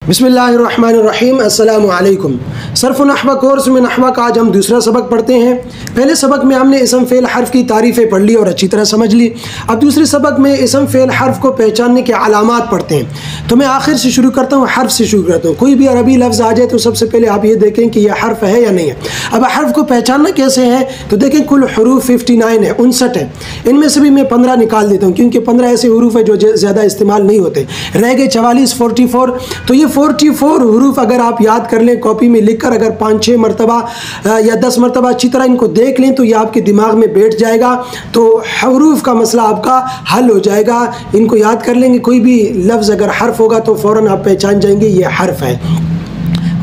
बिस्मिल्लाहिर्रहमानिर्रहीम अस्सलामु अलैकुम। सर्फ़ नहवा कोर्स में नहवा का आज हम दूसरा सबक पढ़ते हैं। पहले सबक में हमने इसम फ़ेल हर्फ की तारीफ़ें पढ़ ली और अच्छी तरह समझ ली। अब दूसरे सबक में इसम फ़ेल हर्फ को पहचानने के अलामात पढ़ते हैं। तो मैं आखिर से शुरू करता हूँ, हर्फ से शुरू करता हूँ। कोई भी अरबी लफ्ज़ आ जाए तो सबसे पहले आप ये देखें कि यह हर्फ है या नहीं है। अब हर्फ को पहचानना कैसे है तो देखें, कुल हरूफ 59 है, 59 है। इनमें से भी मैं 15 निकाल देता हूँ क्योंकि 15 ऐसे हरूफ है जो ज़्यादा इस्तेमाल नहीं होते। रह गए 44, 44। तो ये 44 हरूफ अगर आप याद कर लें, कॉपी में लिख कर अगर 5-6 मरतबा या 10 मरतबा अच्छी तरह इनको देख लें तो ये आपके दिमाग में बैठ जाएगा। तो हरूफ का मसला आपका हल हो जाएगा। इनको याद कर लेंगे, कोई भी लफ्ज़ अगर हर्फ होगा तो फ़ौरन आप पहचान जाएंगे ये हर्फ है।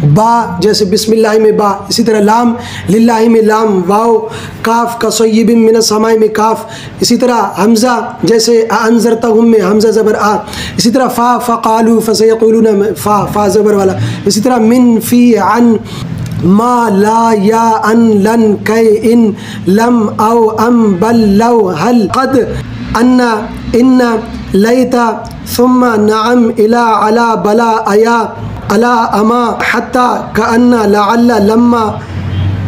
बा जैसे बिस्मिल्लाह में बा, इसी तरह लाम लिल्लाहि में लाम, वाव काफ कसय्यिबिन मिनस समाई में काफ, इसी तरह हमज़ा जैसे अनज़रतहुम में हमज़ा ज़बर आ, इसी तरह फ़ा फ़क़ालू फ़सयक़ूलून में फ़ा ज़बर वाला, इसी तरह मिन फ़ी अन मा ला या अन लन कै इन लम औ अम बल लव हल क़द अन्ना इन्ना लैता सुम्मा नअम इला अला बला अया अला अमा हत्ता कअन्ना लअल्ला लम्मा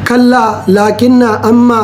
कल्ला लाकिन्ना अम्मा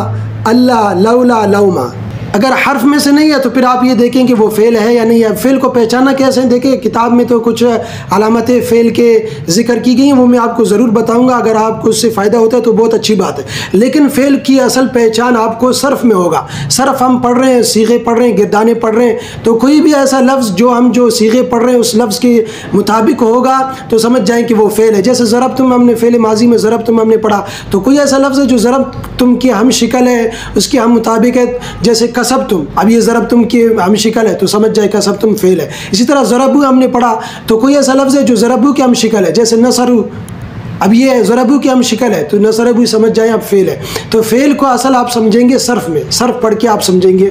अल्ला लौला लौमा। अगर हर्फ में से नहीं है तो फिर आप ये देखें कि वो फ़ेल है या नहीं है। फ़ेल को पहचानना कैसे है, देखिए किताब में तो कुछ अलामतें फ़ेल के ज़िक्र की गई हैं, वो मैं आपको ज़रूर बताऊंगा। अगर आपको उससे फ़ायदा होता है तो बहुत अच्छी बात है। लेकिन फ़ेल की असल पहचान आपको सर्फ़ में होगा। सर्फ़ हम पढ़ रहे हैं, सीगे पढ़ रहे हैं, गिरदाने पढ़ रहे हैं, तो कोई भी ऐसा लफ्ज़ जो सीगे पढ़ रहे हैं उस लफ्ज़ के मुताबिक होगा तो समझ जाएँ कि वो फ़ेल है। जैसे ज़रब तुम हमने फ़ेल माजी में ज़रब तुम हमने पढ़ा, तो कोई ऐसा लफ्ज़ है जो ज़रब तुम की हम शिकल है, उसकी हम मुताबिक है। जैसे कसब तुम, अब ये ज़रब तुम की हम शिकल है तो समझ जाए कसब तुम फ़ेल है। इसी तरह ज़रबू हमने पढ़ा, तो कोई ऐसा लफ्ज़ है जो ज़रबू की हम शिकल है, जैसे नसरू, अब ये ज़रबू की हम शिकल है तो नसरबू समझ जाए अब फ़ेल है। तो फ़ेल को असल आप समझेंगे सर्फ़ में, सर्फ़ पढ़ के आप समझेंगे।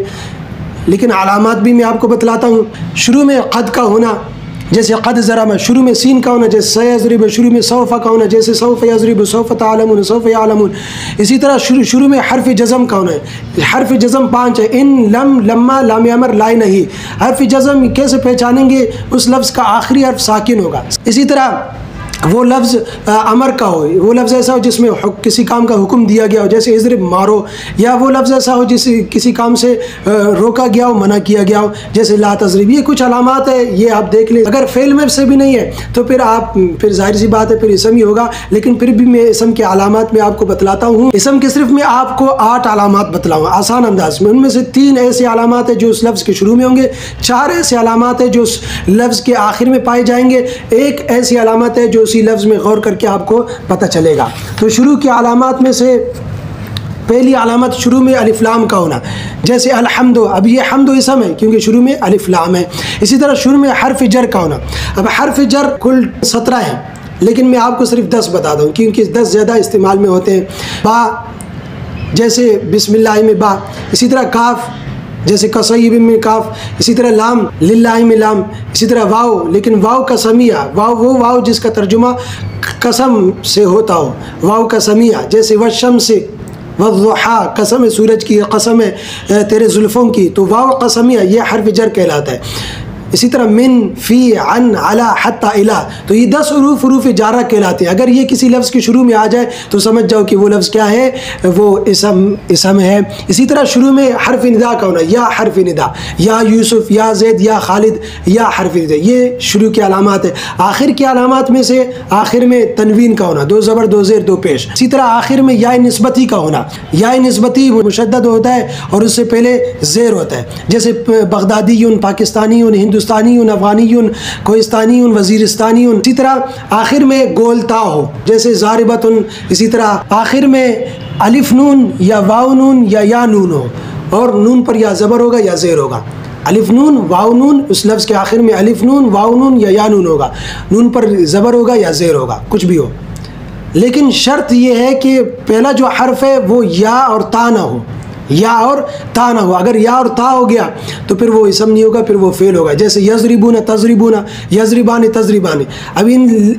लेकिन अलामात भी मैं आपको बतलाता हूँ। शुरू में क़द का होना, जैसे क़द ज़रम, शुरू में सीन का होना, जैसे सयज़रिब, शुरू में सौफ़ा का होना, जैसे सौफ़ यज़रिब सौफ़ तअलमून सौफ़ यअलमून। इसी तरह शुरू में हर्फ़ जज़म का होना है। हर्फ़ जज़म 5 है, इन लम लम्मा लाम अमर लाई नहीं। हर्फ़ जज़म कैसे पहचानेंगे, उस लफ्ज़ का आखिरी हर्फ साकिन होगा। इसी तरह वो लफ्ज़ अमर का हो, वो लफ्ज़ ऐसा हो जिसमें किसी काम का हुक्म दिया गया हो, जैसे इज़रिब मारो, या वो लफ्ज़ ऐसा हो जिस किसी काम से रोका गया हो, मना किया गया हो, जैसे ला तज़रिब। ये कुछ अलामात है, ये आप देख लें। अगर फ़ेल में से भी नहीं है तो फिर ज़ाहिर सी बात है फिर इसम ही होगा। लेकिन फिर भी मैं इसम के अलामात में आपको बतलाता हूँ। इसम के सिर्फ मैं आपको 8 अलामात बतलाऊँगा आसान अंदाज में। उनमें से 3 ऐसे अलामात है जो उस लफ्ज़ के शुरू में होंगे, 4 ऐसे अलामात है जो उस लफ्ज़ के आखिर में पाए जाएंगे, 1 ऐसी अलामत है जो उसी लफ्ज़ में गौर करके आपको पता चलेगा। तो शुरू की अलामात में से पहली अलामत शुरू में अलिफ लाम का होना, जैसे अलहम्दु, अब ये हम्दु इसम है क्योंकि शुरू में अलिफ लाम है। इसी तरह शुरू में हर्फ जर का होना। अब हर्फ जर कुल 17 है, लेकिन मैं आपको सिर्फ 10 बता दूँ क्योंकि 10 ज़्यादा इस्तेमाल में होते हैं। बा जैसे बिस्मिल्लाह में बा, इसी तरह काफ जैसे कसय्यिबिन में काफ, इसी तरह लाम लिल्लाहि में लाम, इसी तरह वाव, लेकिन वाव कसमिया, वाव वो वाव जिसका तर्जुमा कसम से होता हो, वाव कसमिया, जैसे वशम से वज़ुहा, कसम है सूरज की, कसम है तेरे जुल्फ़ों की, तो वाव कसमिया ये हर्फ जर कहलाता है। इसी तरह मिन फ़ी अन अला हत्ता इला, तो ये 10 हरूफ जारा कहलाते हैं। अगर ये किसी लफ्ज़ के शुरू में आ जाए तो समझ जाओ कि वो लफ्ज़ क्या है, वो इसम है। इसी तरह शुरू में हर्फ निदा का होना, या हर्फ निदा, या यूसुफ, या ज़ैद, या खालिद, या हर्फ निदा, ये शुरू की अलामात है। आखिर की अलामात में से आखिर में तनवीन का होना, 2 ज़बर 2 ज़ेर 2 पेश। इसी तरह आखिर में या निस्बती का होना, या निस्बती मुशद्दद होता है और उससे पहले ज़ेर होता है, जैसे बगदादीयुन, पाकिस्तानीयुन, हिंदुस्तानीयुन, अफ़गानीयुन, कोहिस्तानीयुन, वज़ीरिस्तानीयुन। इसी तरह आखिर में गोलता हो, जैसे ज़ारिबतुन। इसी तरह आखिर में अलिफ नून या वाव नून या नून हो, और नून पर या ज़बर होगा या ज़ेर होगा। अलिफ नून वाव नून, उस लफ्ज़ के आखिर में अलिफ नून वाव नून या नून होगा, नून पर ज़बर होगा या ज़ेर होगा, कुछ भी हो। लेकिन शर्त यह है कि पहला जो हर्फ है वो या और ता ना हो, या और ता ना हो। अगर या और ता हो गया तो फिर वो इसम नहीं होगा, फिर वो फ़ेल होगा। जैसे यज़रिबूना तज़रिबूना, यज़रिबानी तज़रिबानी। अब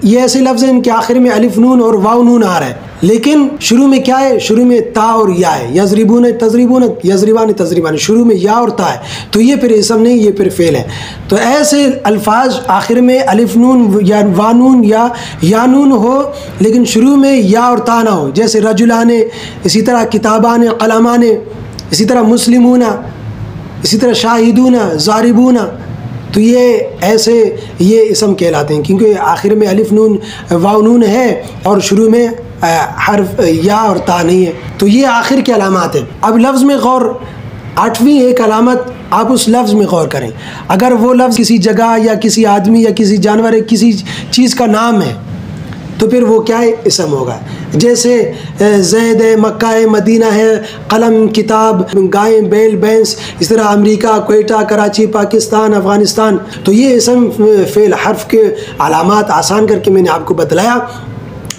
ये ऐसे लफ्ज़ हैं इनके आखिर में अलिफ नून और वाव नून आ रहा है, लेकिन शुरू में क्या है, शुरू में ता और या है। यजरिबून तजरिबून, यजरिबान तजरिबान, शुरू में या और ता है, तो ये फिर इसम नहीं, ये फिर फेल है। तो ऐसे अल्फाज आखिर में अलिफ नून या वानून या यानून हो, लेकिन शुरू में या और ता ना हो, जैसे रजुलाने, इसी तरह किताबाने, कलमाने, इसी तरह मुस्लिमूना, इसी तरह शाहिदूना, ज़ारिबूना, तो ये ऐसे ये इसम कहलाते हैं, क्योंकि आखिर में अलिफ नून वाव नून है और शुरू में हर्फ या और ता नहीं है। तो ये आखिर की अलामत है। अब लफ्ज़ में गौर, 8वीं एक अलामत, आप उस लफ्ज़ में गौर करें। अगर वो लफ्ज़ किसी जगह या किसी आदमी या किसी जानवर या किसी चीज़ का नाम है तो फिर वो क्या है, इसम होगा। जैसे ज़ैद है, मक्का है, मदीना है, कलम, किताब, गाय, बैल, भैंस, इस तरह अमेरिका, कोयटा, कराची, पाकिस्तान, अफ़गानिस्तान। तो ये इसम फ़ेल हर्फ के अलामात आसान करके मैंने आपको बतलाया।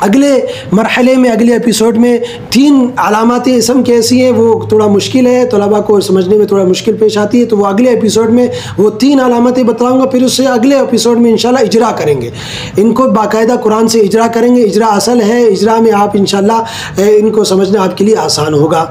अगले मरहले में, अगले एपिसोड में 3 अलामात इसम कैसी हैं, वो थोड़ा मुश्किल है, तलबा को समझने में थोड़ा मुश्किल पेश आती है, तो वो अगले एपिसोड में वो 3 अलामतें बताऊंगा। फिर उससे अगले एपिसोड में इंशाल्लाह इजरा करेंगे, इनको बाकायदा कुरान से इजरा करेंगे। इजरा असल है, इजरा में आप इंशाल्लाह इनको समझना आपके लिए आसान होगा।